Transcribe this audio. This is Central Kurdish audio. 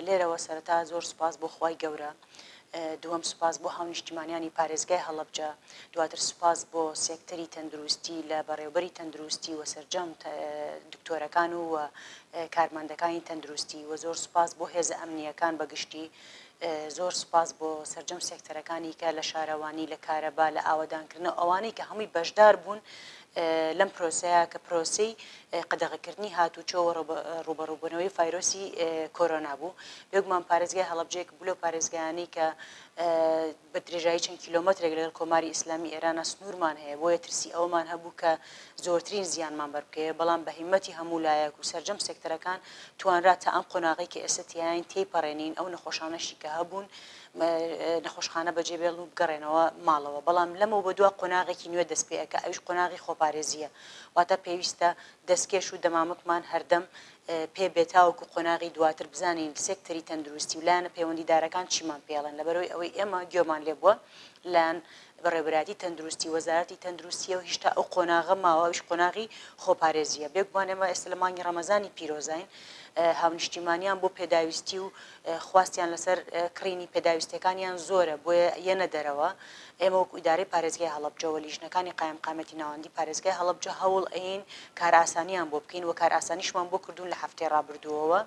لێرەوە سەرەتا زۆر سوپاس بۆ خوای گەورە دووەم سوپاس بۆ هاونیشتیمانیانی پارێزگای هەڵەبجە دواتر سوپاس بۆ سێکتەری تەندروستی لە بەڕێوەبەری تەندروستی و سەرجەم دکتۆرەکان و کارمەندەکانی تەندروستی و زۆر سوپاس بۆ هێزە ئەمنیەکان بەگشتی زۆر سوپاس بۆ سەرجەم سێکتەرەکانی کە لە شارەوانی لە کارەبا لە ئاوەدانکردنەوە ئەوانەی کە هەمووی بەشدار بوون لەم پرۆسەیە کە پرۆسی قەدەغەکردنی هاتوچۆوە ڕوبەڕووبوونەوەی ڤایرۆسی کۆرۆنا بوو بێگومان پارێزگای هەڵەبجەیەک بوو لەو پارێزگایانی کە بە درێژایی چەند کیلۆمەترێک لەگەڵ کۆماری ئیسلامی ئێرانە سنوورمان هەیە بۆیە ترسی ئەومان هەبوو کە زۆرترین زیانمان بەربکەوێ بەڵام بە هیمەتی هەموو لایەک و سەرجەم سێکتەرەکان توانرا تا ئەم قۆناغی کە ئێستا تیایان تێپەڕێنین ئەو نەخۆشانەشی کە هەبوون نەخۆشخانە بەجێبێڵ و بگەڕێنەوە ماڵەوە بەڵام لەمەوە بە دووە قۆناغێکی نوێ دەست پێەکە ئەوش قۆناغی خۆپارێزیە واتە پێویستە دەستکێش و دەمامکمان هەردەم پێ بێتاوەکو قۆناغی دواتر بزانین سێکتەری تەندروستی و لایەنە پەیوەندیدارەکان چیمان پێڵێن لەبەرەوەی ئەوەی ئێمە گوێمان لێ بووە لاەن بەڕێبەراتی تەندروستی وەزارەتی تەندروستیە و هێشتا ئەو قۆناغە ماوەش قۆناغی خۆپارێزیە بێگومان ئێمە ئێستا لە مانگی ڕەمەزانی پیرۆزین هاونیشتیمانیان بۆ پێداویستی و خواستیان لەسەر کڕینی پێداویستەکانیان زۆرە بۆیە یەنە دەرەوە ئێمە وەکو ئیدارەی پارێزگای هەڵەبجەوە لیژنەکانی قایمقامەتی ناوەندی پارێزگای هەڵەبجە هەوڵ ئەین کار ئاسانیان بۆ بکەین و کار ئاسانیشمان بۆ کردوون لە هەفتەی ڕابردووەوە